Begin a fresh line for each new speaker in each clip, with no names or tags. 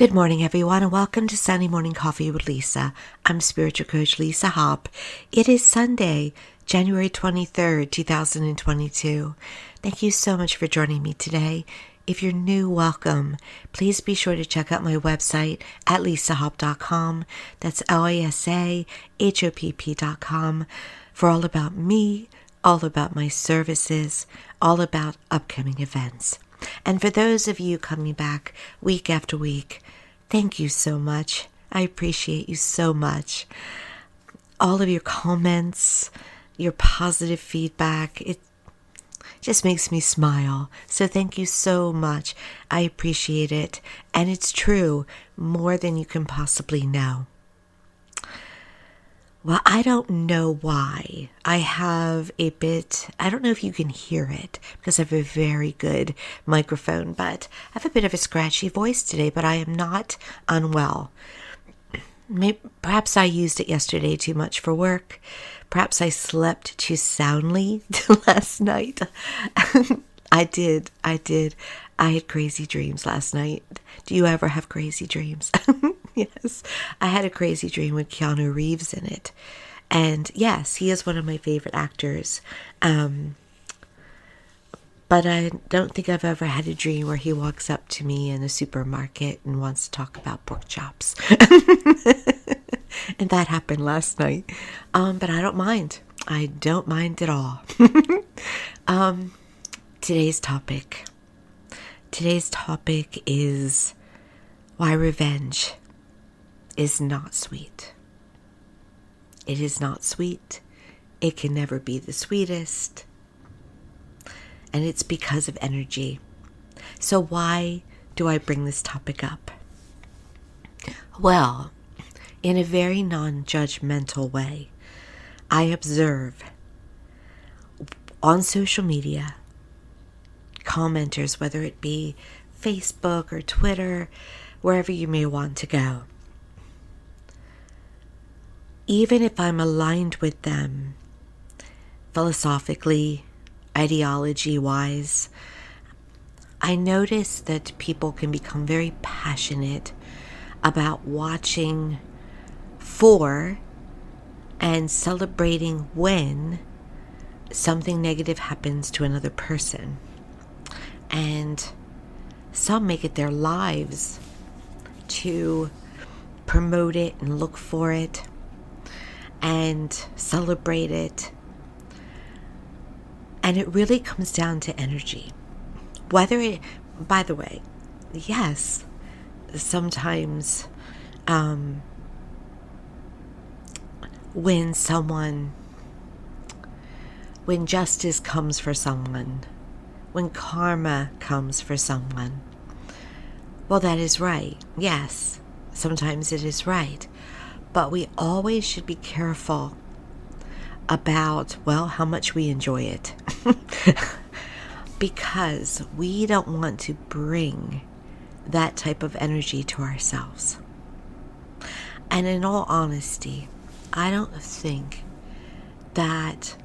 Good morning, everyone, and welcome to Sunday Morning Coffee with Lisa. I'm Spiritual Coach Lisa Hopp. It is Sunday, January 23rd, 2022. Thank you so much for joining me today. If you're new, welcome. Please be sure to check out my website at lisahopp.com. That's lisahopp.com for all about me, all about my services, all about upcoming events. And for those of you coming back week after week, thank you so much. I appreciate you so much. All of your comments, your positive feedback, it just makes me smile. So thank you so much. I appreciate it. And it's true, more than you can possibly know. Well, I don't know why. I don't know if you can hear it because I have a very good microphone, but I have a bit of a scratchy voice today, but I am not unwell. Perhaps I used it yesterday too much for work. Perhaps I slept too soundly last night. I did. I had crazy dreams last night. Do you ever have crazy dreams? Yes, I had a crazy dream with Keanu Reeves in it. And yes, he is one of my favorite actors. But I don't think I've ever had a dream where he walks up to me in a supermarket and wants to talk about pork chops. And that happened last night. But I don't mind. I don't mind at all. Today's topic is why revenge is not sweet. It is not sweet. It can never be the sweetest. And it's because of energy. So why do I bring this topic up? Well, in a very non-judgmental way, I observe on social media, commenters, whether it be Facebook or Twitter, wherever you may want to go. Even if I'm aligned with them philosophically, ideology-wise, I notice that people can become very passionate about watching for and celebrating when something negative happens to another person. And some make it their lives to promote it and look for it and celebrate it. And it really comes down to energy. By the way, yes, sometimes when justice comes for someone, when karma comes for someone, well, that is right. Yes, sometimes it is right. But we always should be careful about, how much we enjoy it. Because we don't want to bring that type of energy to ourselves. And in all honesty, I don't think that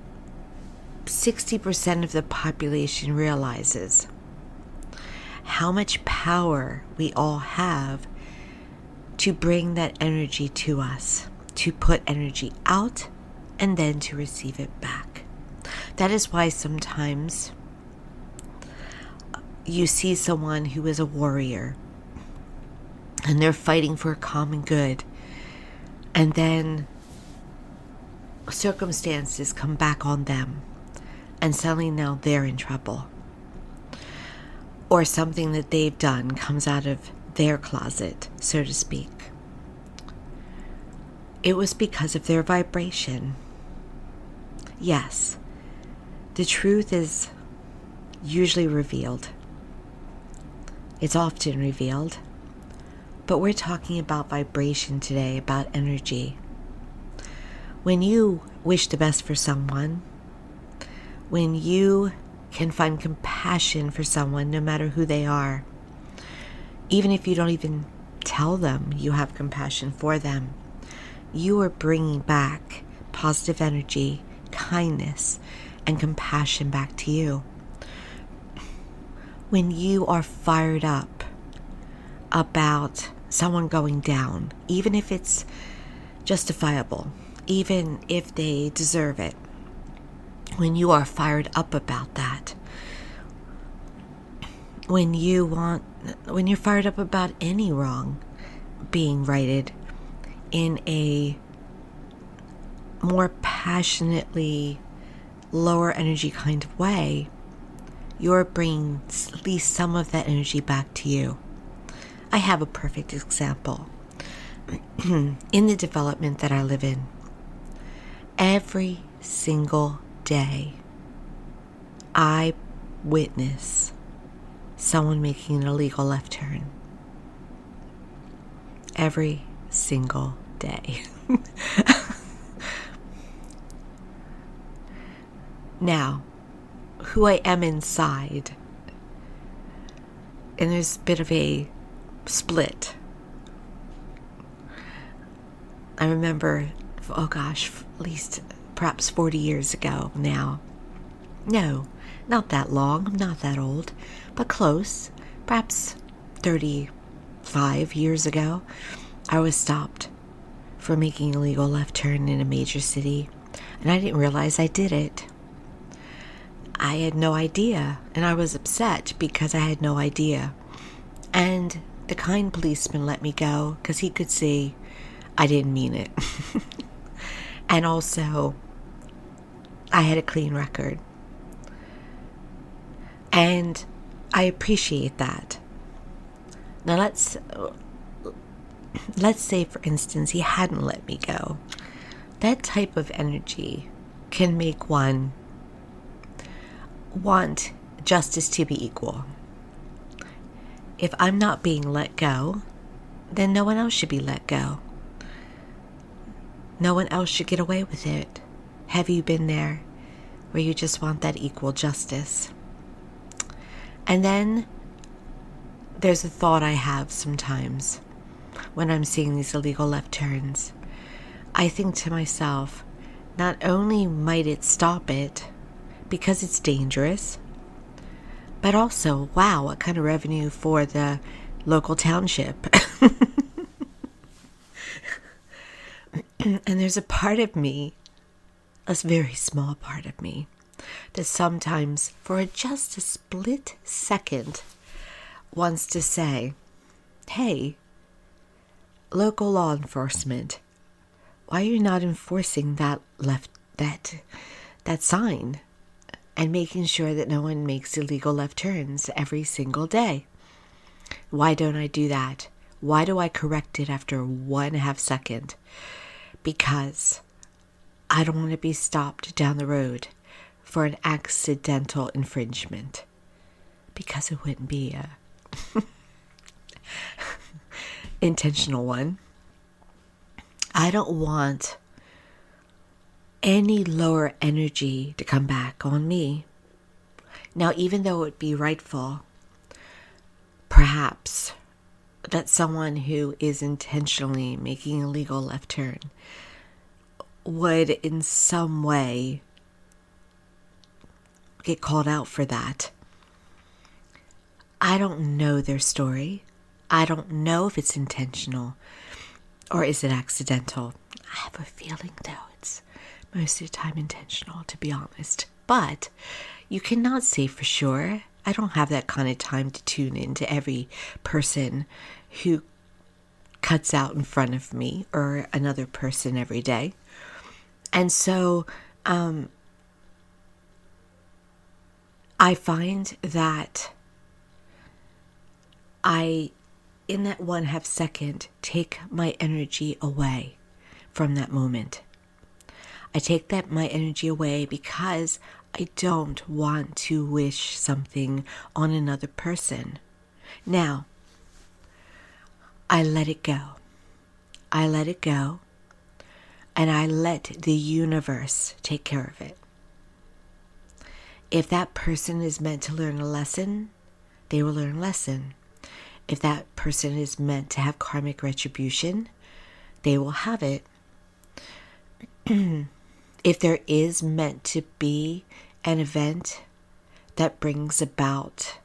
60% of the population realizes how much power we all have to bring that energy to us, to put energy out, and then to receive it back. That is why sometimes you see someone who is a warrior, and they're fighting for a common good, and then circumstances come back on them, and suddenly now they're in trouble. Or something that they've done comes out of their closet, so to speak. It was because of their vibration. Yes, the truth is usually revealed. It's often revealed. But we're talking about vibration today, about energy. When you wish the best for someone, when you can find compassion for someone, no matter who they are, even if you don't even tell them you have compassion for them, you are bringing back positive energy, kindness, and compassion back to you. When you are fired up about someone going down, even if it's justifiable, even if they deserve it, when you are fired up about that, when you're fired up about any wrong being righted in a more passionately lower energy kind of way, you're bringing at least some of that energy back to you. I have a perfect example. In the development that I live in, every single day, I witness someone making an illegal left turn. Every single day. Now, who I am inside, and there's a bit of a split. I remember, at least perhaps 40 years ago now. No, not that long, I'm not that old, but close. Perhaps 35 years ago, I was stopped for making a illegal left turn in a major city, and I didn't realize I did it. I had no idea, and I was upset because I had no idea. And the kind policeman let me go because he could see I didn't mean it. And also, I had a clean record. And I appreciate that. Now let's say, for instance, he hadn't let me go. That type of energy can make one want justice to be equal. If I'm not being let go, then no one else should be let go. No one else should get away with it. Have you been there where you just want that equal justice? And then there's a thought I have sometimes when I'm seeing these illegal left turns. I think to myself, not only might it stop it because it's dangerous, but also, wow, what kind of revenue for the local township. And there's a part of me, a very small part of me, that sometimes, for just a split second, wants to say, hey, local law enforcement, why are you not enforcing that sign and making sure that no one makes illegal left turns every single day? Why don't I do that? Why do I correct it after 1.5 seconds? Because I don't want to be stopped down the road for an accidental infringement. Because it wouldn't be a intentional one. I don't want any lower energy to come back on me. Now, even though it would be rightful, perhaps, that someone who is intentionally making a legal left turn would in some way get called out for that. I don't know their story. I don't know if it's intentional or is it accidental. I have a feeling, though, it's most of the time intentional, to be honest. But you cannot say for sure. I don't have that kind of time to tune into every person who cuts out in front of me or another person every day. And so I find that I, in that 1/2 second, take my energy away from that moment. I take my energy away because I don't want to wish something on another person. Now, I let it go. I let it go, and I let the universe take care of it. If that person is meant to learn a lesson, they will learn a lesson. If that person is meant to have karmic retribution, they will have it. If there is meant to be an event that brings about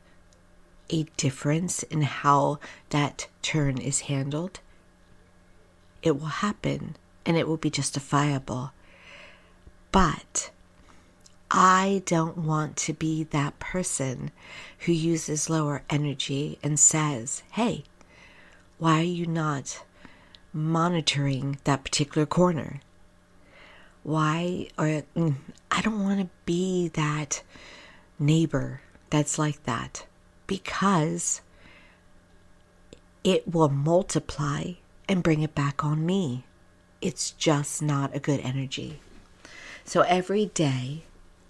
a difference in how that turn is handled, it will happen and it will be justifiable. But I don't want to be that person who uses lower energy and says, hey, why are you not monitoring that particular corner? I don't want to be that neighbor that's like that, because it will multiply and bring it back on me. It's just not a good energy. So every day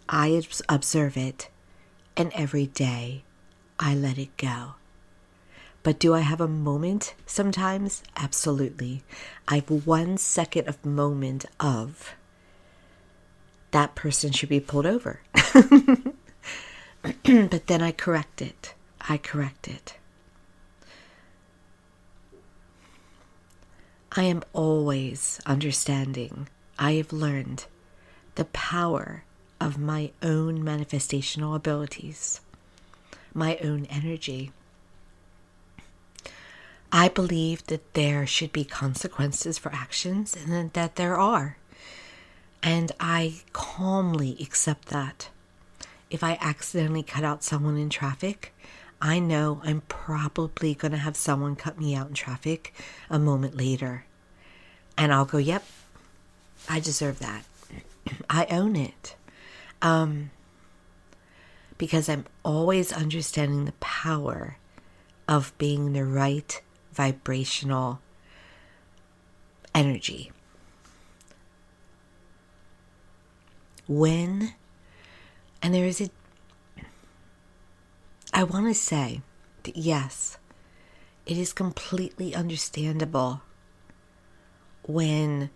I observe it, and every day I let it go. But do I have a moment sometimes? Absolutely. I have 1 second of moment of that person should be pulled over. But then I correct it. I am always understanding. I have learned the power of my own manifestational abilities, my own energy. I believe that there should be consequences for actions, and that there are. And I calmly accept that. If I accidentally cut out someone in traffic, I know I'm probably going to have someone cut me out in traffic a moment later. And I'll go, yep, I deserve that. I own it. Because I'm always understanding the power of being the right vibrational energy. I want to say that yes, it is completely understandable when,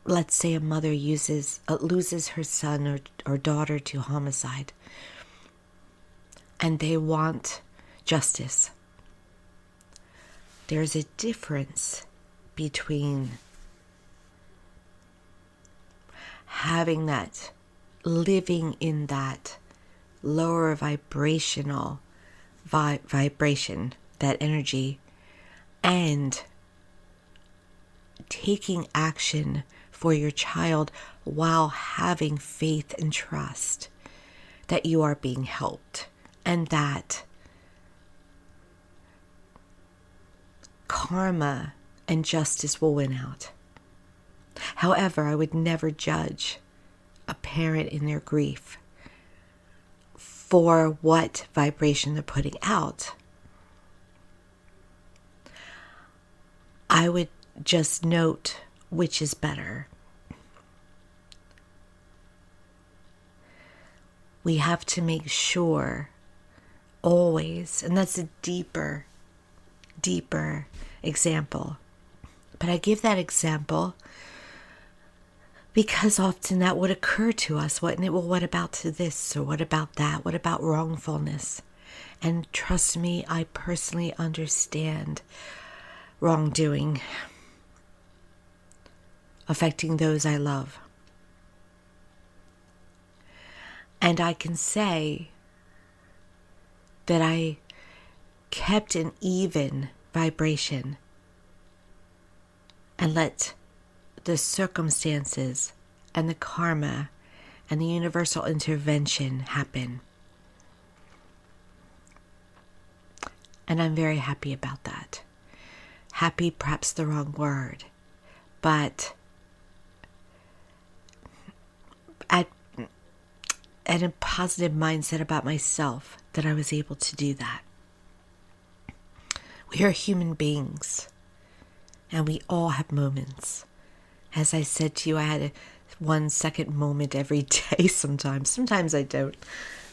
let's say, a mother loses her son or daughter to homicide, and they want justice. There's a difference between having that, living in that lower vibrational vibration, that energy, and taking action for your child while having faith and trust that you are being helped and that karma and justice will win out. However, I would never judge a parent in their grief for what vibration they're putting out. I would just note which is better. We have to make sure always, and that's a deeper example. But I give that example because often that would occur to us. What about to this, or what about that? What about wrongfulness? And trust me, I personally understand wrongdoing affecting those I love. And I can say that I kept an even vibration and let the circumstances and the karma and the universal intervention happen. And I'm very happy about that. Happy, perhaps the wrong word, but at a positive mindset about myself that I was able to do that. We are human beings, and we all have moments. As I said to you, I had a 1 second moment every day sometimes. Sometimes I don't.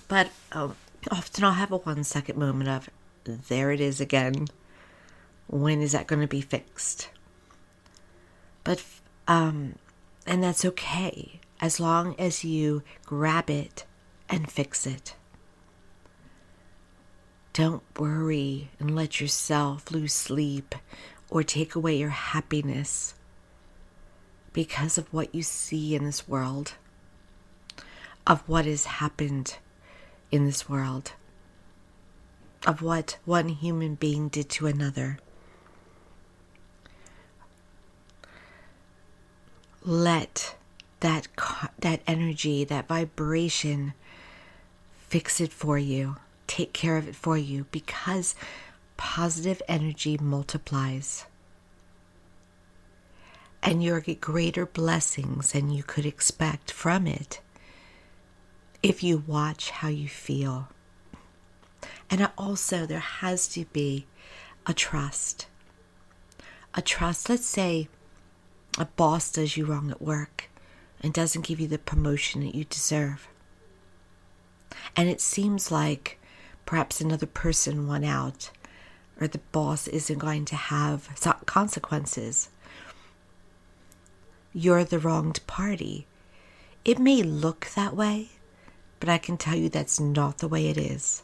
But often I'll have a 1 second moment of, there it is again. When is that going to be fixed? But, and that's okay, as long as you grab it and fix it. Don't worry and let yourself lose sleep or take away your happiness because of what you see in this world, of what has happened in this world. of what one human being did to another. Let that energy, that vibration, fix it for you. Take care of it for you, because positive energy multiplies. And you'll get greater blessings than you could expect from it if you watch how you feel. And also, there has to be a trust. A trust. Let's say a boss does you wrong at work and doesn't give you the promotion that you deserve. And it seems like perhaps another person won out, or the boss isn't going to have consequences. You're the wronged party. It may look that way, but I can tell you that's not the way it is.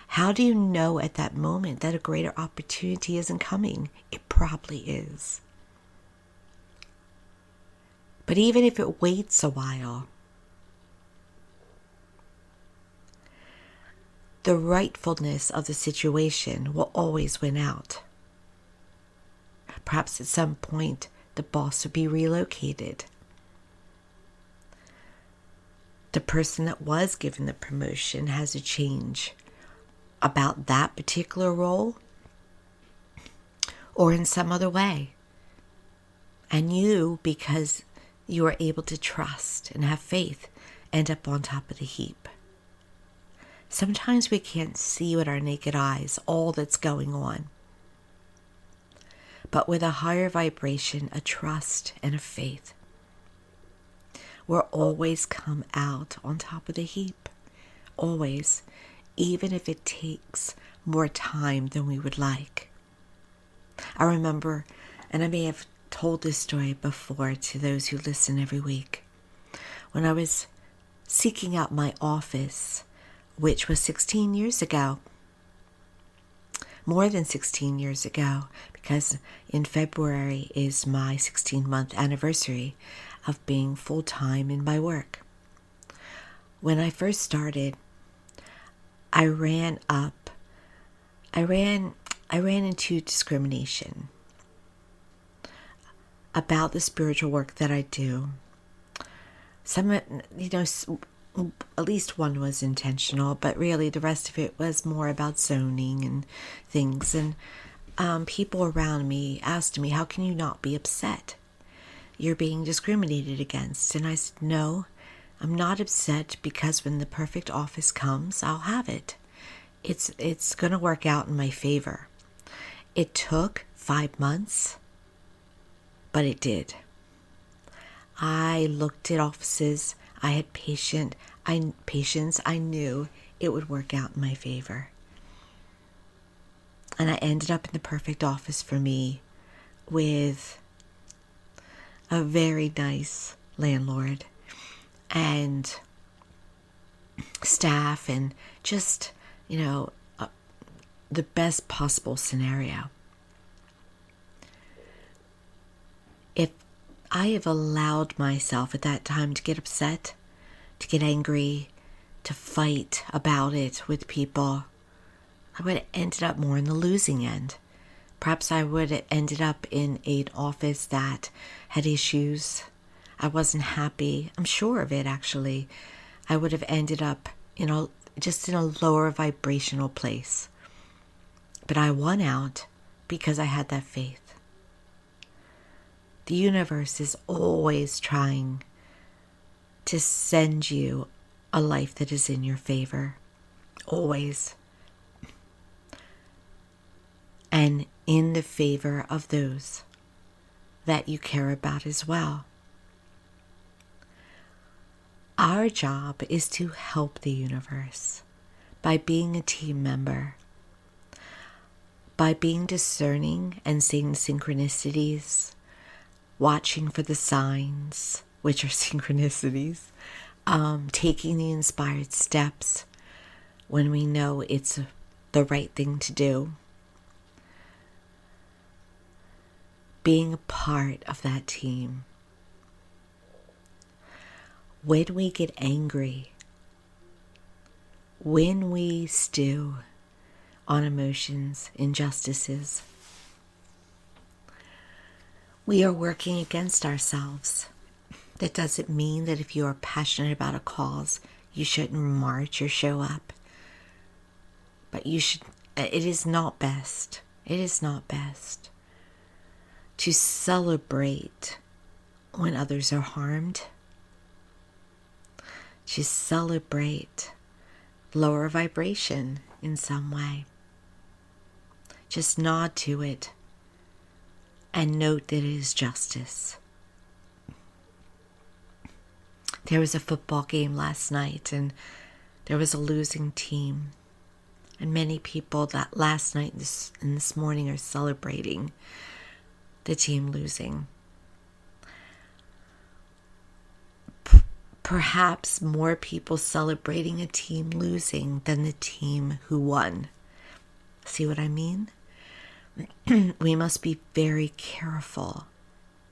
How do you know at that moment that a greater opportunity isn't coming? It probably is. But even if it waits a while, the rightfulness of the situation will always win out. Perhaps at some point, the boss will be relocated. The person that was given the promotion has a change about that particular role or in some other way. And you, because you are able to trust and have faith, end up on top of the heap. Sometimes we can't see with our naked eyes all that's going on. But with a higher vibration, a trust, and a faith, we'll always come out on top of the heap. Always. Even if it takes more time than we would like. I remember, and I may have told this story before to those who listen every week, when I was seeking out my office, which was 16 years ago. More than 16 years ago, because in February is my 16-month anniversary of being full-time in my work. When I first started, I ran into discrimination about the spiritual work that I do. Some, at least one was intentional, but really the rest of it was more about zoning and things. And people around me asked me, how can you not be upset? You're being discriminated against. And I said, no, I'm not upset, because when the perfect office comes, I'll have it. It's going to work out in my favor. It took 5 months, but it did. I looked at offices. I had patience. I knew it would work out in my favor. And I ended up in the perfect office for me with a very nice landlord and staff, and just, the best possible scenario. If I have allowed myself at that time to get upset, to get angry, to fight about it with people, I would have ended up more in the losing end. Perhaps I would have ended up in an office that had issues. I wasn't happy. I'm sure of it, actually. I would have ended up just in a lower vibrational place. But I won out because I had that faith. The universe is always trying to send you a life that is in your favor. Always. And in the favor of those that you care about as well. Our job is to help the universe by being a team member, by being discerning and seeing synchronicities, watching for the signs, which are synchronicities, taking the inspired steps when we know it's the right thing to do, being a part of that team. When we get angry, when we stew, on emotions, injustices. We are working against ourselves. That doesn't mean that if you are passionate about a cause, you shouldn't march or show up. But you should. It is not best. It is not best to celebrate when others are harmed. To celebrate lower vibration in some way. Just nod to it and note that it is justice. There was a football game last night and there was a losing team. And many people that last night and this morning are celebrating the team losing. Perhaps more people celebrating a team losing than the team who won. See what I mean? We must be very careful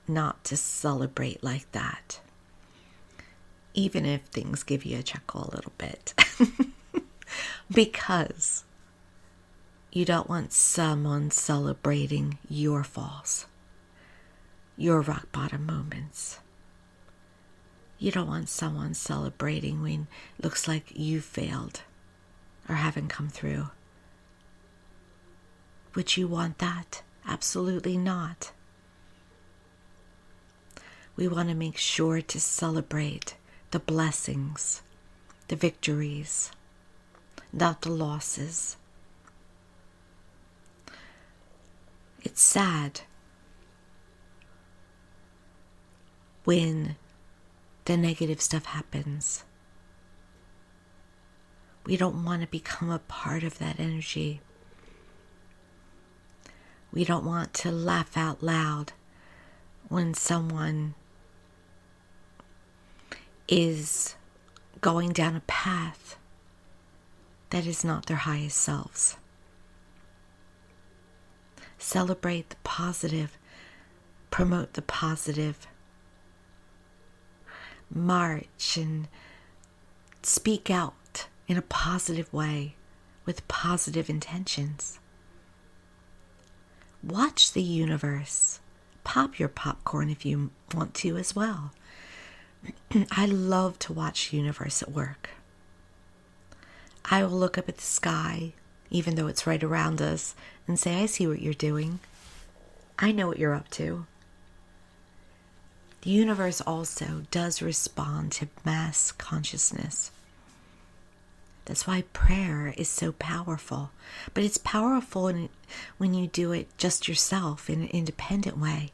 not to celebrate like that. Even if things give you a chuckle a little bit. Because you don't want someone celebrating your falls, your rock bottom moments. You don't want someone celebrating when it looks like you failed or haven't come through. Would you want that? Absolutely not. We want to make sure to celebrate the blessings, the victories, not the losses. It's sad when the negative stuff happens. We don't want to become a part of that energy. We don't want to laugh out loud when someone is going down a path that is not their highest selves. Celebrate the positive. Promote the positive. March and speak out in a positive way with positive intentions. Watch the universe. Pop your popcorn if you want to as well. I love to watch the universe at work. I will look up at the sky, even though it's right around us, and say, I see what you're doing. I know what you're up to. The universe also does respond to mass consciousness. That's why prayer is so powerful. But it's powerful when you do it just yourself in an independent way.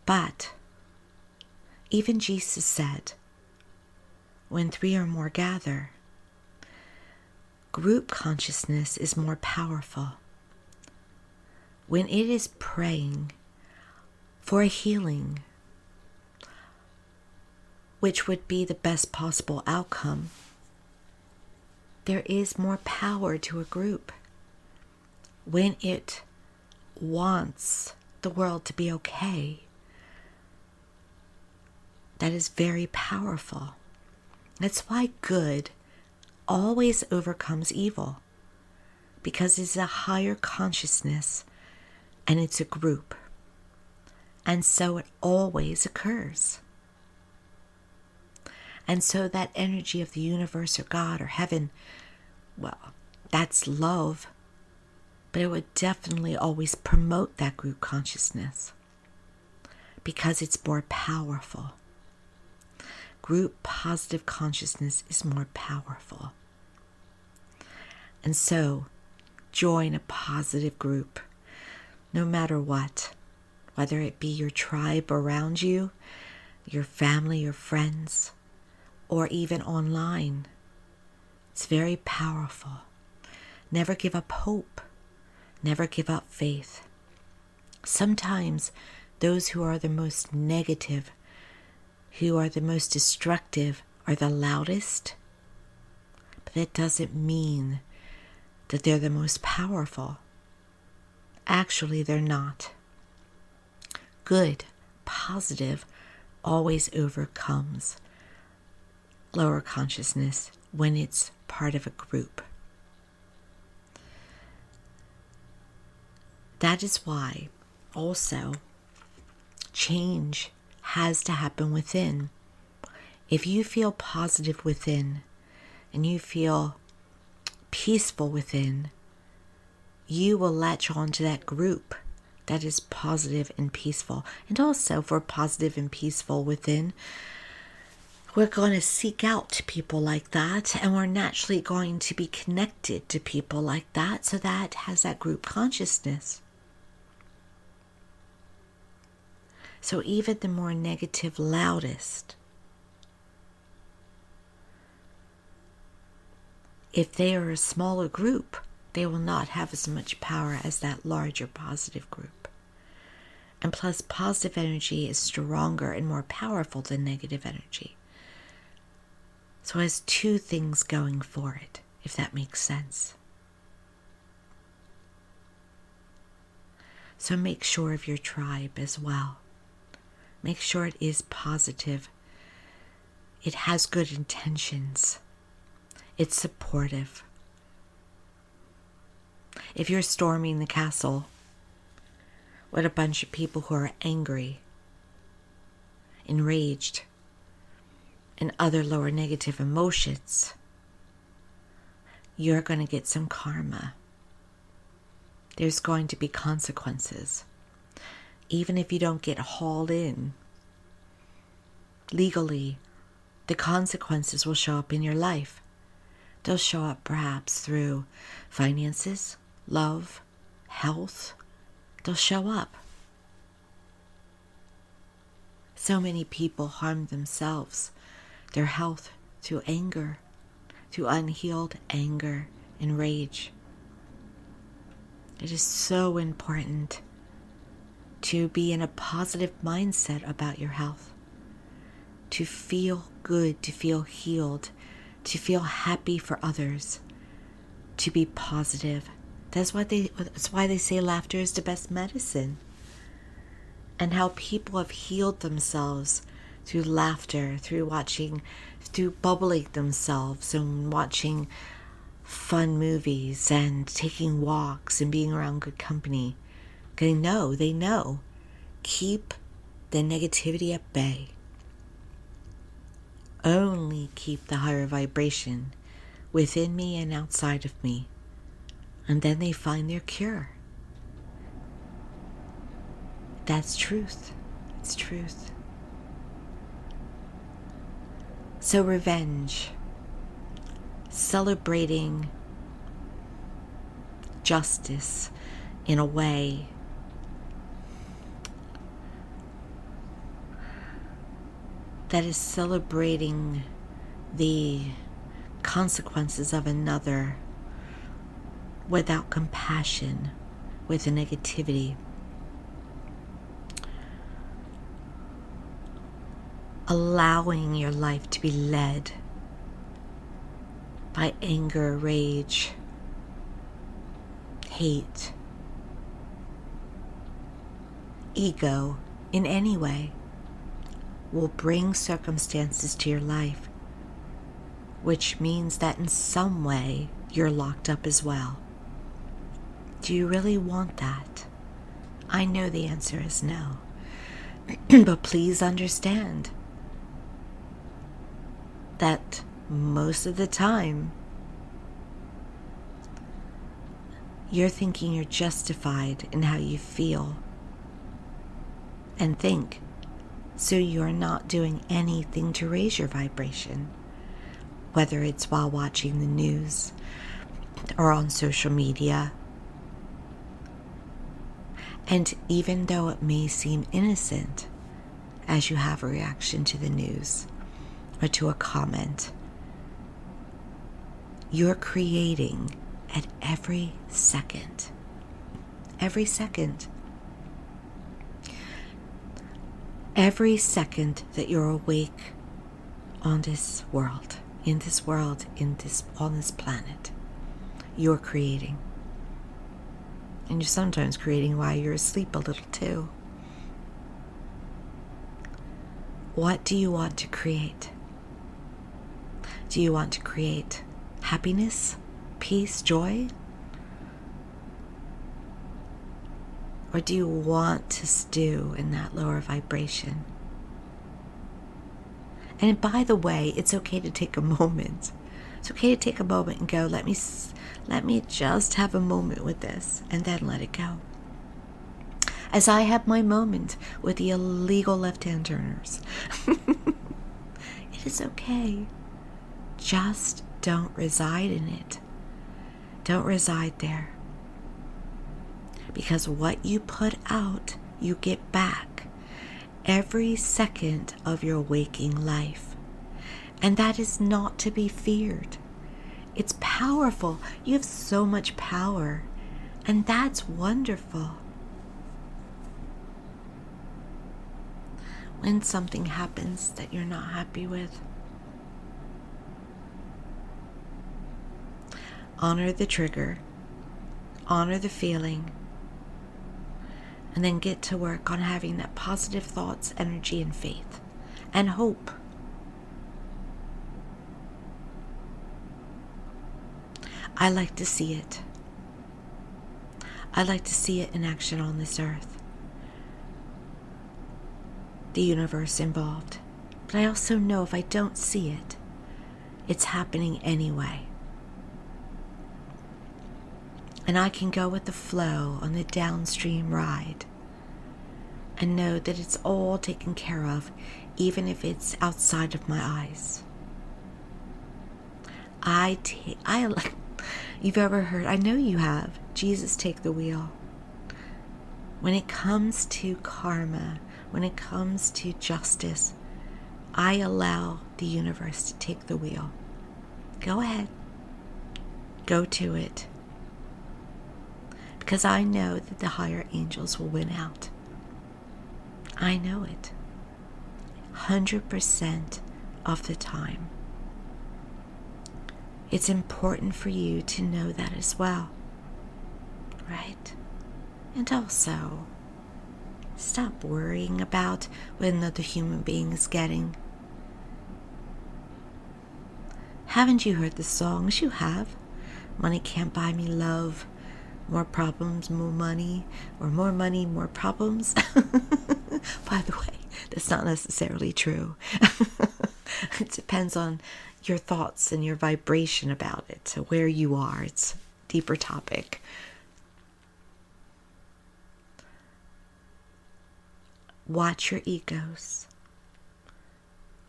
But even Jesus said, when 3 or more gather, group consciousness is more powerful. When it is praying for a healing, which would be the best possible outcome, there is more power to a group. When it wants the world to be okay, that is very powerful. That's why good always overcomes evil, because it's a higher consciousness and it's a group. And so it always occurs. And so that energy of the universe or God or heaven, well, that's love. But it would definitely always promote that group consciousness because it's more powerful. Group positive consciousness is more powerful. And so, join a positive group, no matter what, whether it be your tribe around you, your family, your friends, or even online. It's very powerful. Never give up hope. Never give up faith. Sometimes those who are the most negative, who are the most destructive, are the loudest. But that doesn't mean that they're the most powerful. Actually, they're not. Good, positive, always overcomes lower consciousness when it's part of a group. That is why also change has to happen within. If you feel positive within and you feel peaceful within, you will latch on to that group that is positive and peaceful. And also, for positive and peaceful within, we're going to seek out people like that, and we're naturally going to be connected to people like that, so that has that group consciousness. So even the more negative, loudest, if they are a smaller group, they will not have as much power as that larger positive group. And plus, positive energy is stronger and more powerful than negative energy. So it has two things going for it, if that makes sense. So make sure of your tribe as well. Make sure it is positive. It has good intentions. It's supportive. If you're storming the castle with a bunch of people who are angry, enraged, and other lower negative emotions, you're going to get some karma. There's going to be consequences. Even if you don't get hauled in legally, the consequences will show up in your life. They'll show up perhaps through finances, love, health. They'll show up. So many people harm themselves, their health, through anger, through unhealed anger and rage. It is so important to be in a positive mindset about your health, to feel good, to feel healed, to feel happy for others, to be positive. That's why they say laughter is the best medicine. And how people have healed themselves through laughter, through bubbling themselves and watching fun movies and taking walks and being around good company. They know. Keep the negativity at bay. Only keep the higher vibration within me and outside of me. And then they find their cure. That's truth. It's truth. So revenge, celebrating justice in a way that is celebrating the consequences of another without compassion, with the negativity. Allowing your life to be led by anger, rage, hate, ego in any way will bring circumstances to your life, which means that in some way you're locked up as well. Do you really want that? I know the answer is no. But please understand that most of the time you're thinking you're justified in how you feel and think, so you're not doing anything to raise your vibration, whether it's while watching the news or on social media. And even though it may seem innocent as you have a reaction to the news or to a comment, you're creating at every second. Every second. Every second that you're awake on this world, on this planet, you're creating. And you're sometimes creating while you're asleep a little too. What do you want to create? Do you want to create happiness, peace, joy? Or do you want to stew in that lower vibration? And by the way, it's okay to take a moment. It's okay to take a moment and go, let me just have a moment with this, and then let it go. As I have my moment with the illegal left-hand turners. It is okay. Just don't reside in it. Don't reside there. Because what you put out, you get back every second of your waking life. And that is not to be feared. It's powerful. You have so much power. And that's wonderful. When something happens that you're not happy with, honor the trigger, honor the feeling, and then get to work on having that positive thoughts, energy, and faith, and hope. I like to see it. I like to see it in action on this earth. The universe involved. But I also know if I don't see it, it's happening anyway. And I can go with the flow on the downstream ride and know that it's all taken care of, even if it's outside of my eyes. You've ever heard, I know you have, Jesus take the wheel. When it comes to karma, when it comes to justice, I allow the universe to take the wheel. Go ahead. Go to it. Because I know that the higher angels will win out. I know it. 100% of the time. It's important for you to know that as well. Right? And also, stop worrying about what another human being is getting. Haven't you heard the songs? You have. Money can't buy me love. More problems, more money. Or more money, more problems. By the way, that's not necessarily true. It depends on your thoughts and your vibration about it. So where you are, it's a deeper topic. Watch your egos.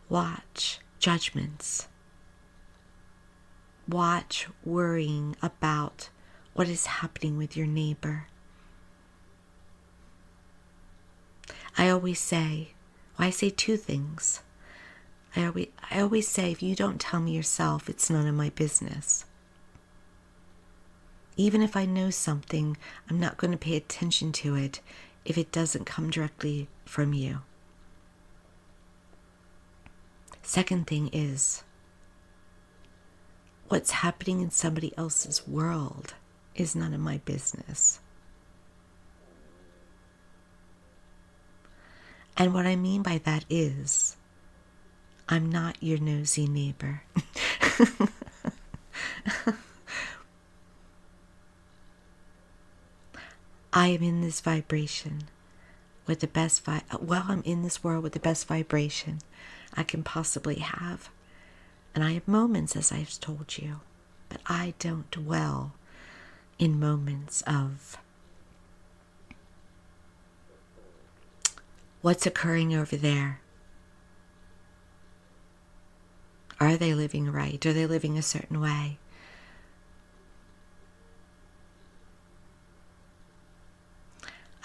Watch judgments. Watch worrying about what is happening with your neighbor. I always say two things. I always say, if you don't tell me yourself, it's none of my business. Even if I know something, I'm not going to pay attention to it if it doesn't come directly from you. Second thing is, what's happening in somebody else's world is none of my business. And what I mean by that is, I'm not your nosy neighbor. I am in this vibration with the best I'm in this world with the best vibration I can possibly have. And I have moments, as I've told you, but I don't dwell in moments of what's occurring over there. Are they living right? Are they living a certain way?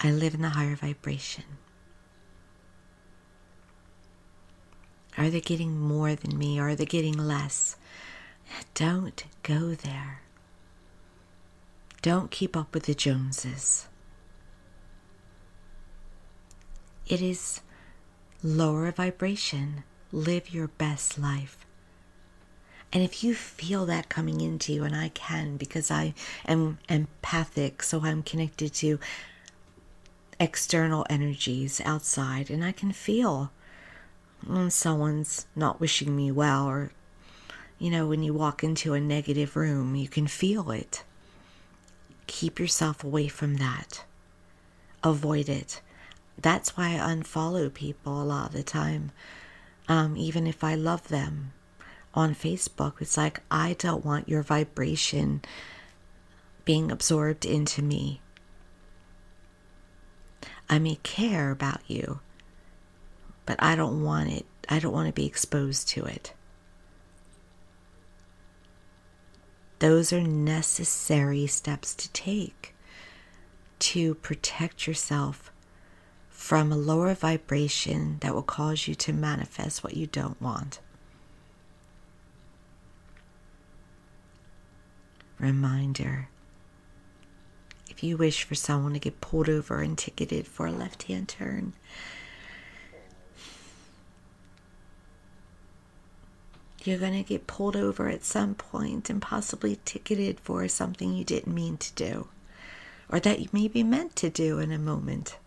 I live in the higher vibration. Are they getting more than me? Or are they getting less? Don't go there. Don't keep up with the Joneses. It is lower vibration. Live your best life. And if you feel that coming into you, and I can because I am empathic, so I'm connected to external energies outside, and I can feel when someone's not wishing me well, or, when you walk into a negative room, you can feel it. Keep yourself away from that. avoid it. That's why I unfollow people a lot of the time. Even if I love them on Facebook, it's like, I don't want your vibration being absorbed into me. I may care about you, but I don't want it. I don't want to be exposed to it. Those are necessary steps to take to protect yourself from a lower vibration that will cause you to manifest what you don't want. Reminder: if you wish for someone to get pulled over and ticketed for a left-hand turn, you're going to get pulled over at some point and possibly ticketed for something you didn't mean to do, or that you maybe meant to do in a moment.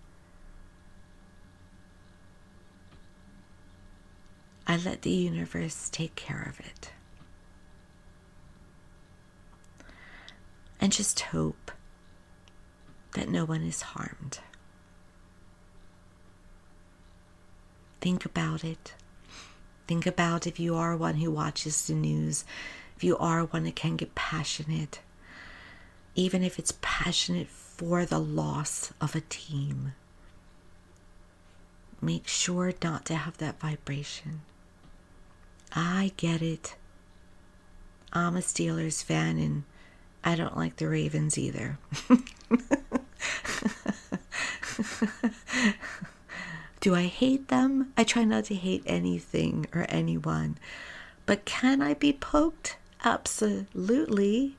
I let the universe take care of it. And just hope that no one is harmed. Think about it. Think about if you are one who watches the news, if you are one that can get passionate, even if it's passionate for the loss of a team. Make sure not to have that vibration. I get it. I'm a Steelers fan and I don't like the Ravens either. Do I hate them? I try not to hate anything or anyone. But can I be poked? Absolutely.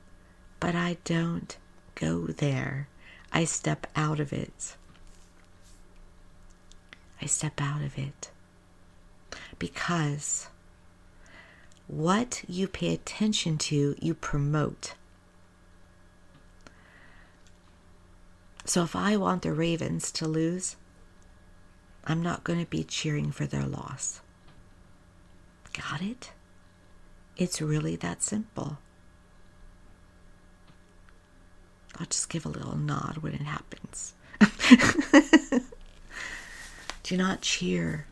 But I don't go there. I step out of it. I step out of it. Because what you pay attention to, you promote. So if I want the Ravens to lose, I'm not going to be cheering for their loss. Got it? It's really that simple. I'll just give a little nod when it happens. Do not cheer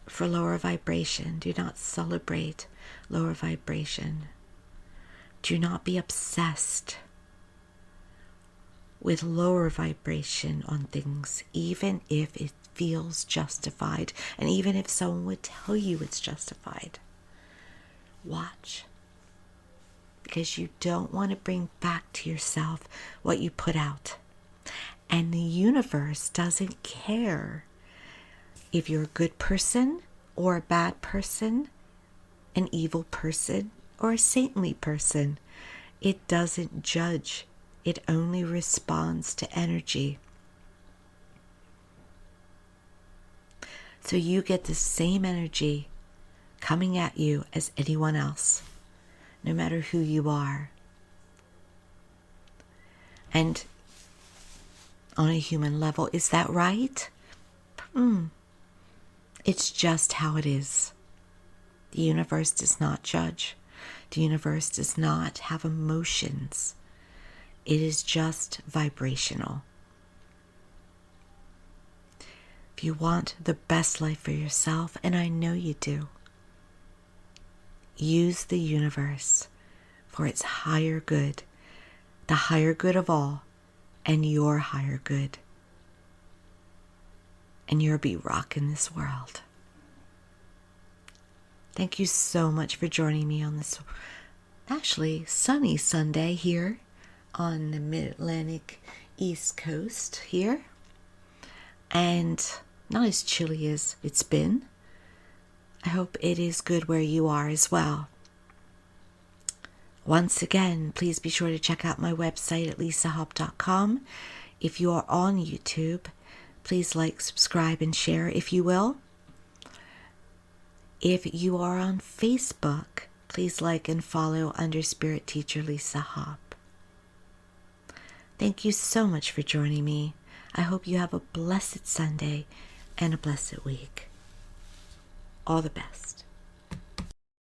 for lower vibration. Do not celebrate lower vibration. Do not be obsessed with lower vibration on things, even if it feels justified, and even if someone would tell you it's justified. Watch. Because you don't want to bring back to yourself what you put out. And the universe doesn't care if you're a good person or a bad person, an evil person or a saintly person. It doesn't judge. It only responds to energy. So you get the same energy coming at you as anyone else, no matter who you are. And on a human level, is that right? It's just how it is. The universe does not judge. The universe does not have emotions. It is just vibrational. If you want the best life for yourself, and I know you do, use the universe for its higher good, the higher good of all, and your higher good. And you'll be rocking this world. Thank you so much for joining me on this actually sunny Sunday here on the Mid-Atlantic East Coast here. And not as chilly as it's been. I hope it is good where you are as well. Once again, please be sure to check out my website at lisahop.com. If you are on YouTube, please like, subscribe, and share if you will. If you are on Facebook, please like and follow under Spirit Teacher Lisa Hop. Thank you so much for joining me. I hope you have a blessed Sunday and a blessed week. All the best.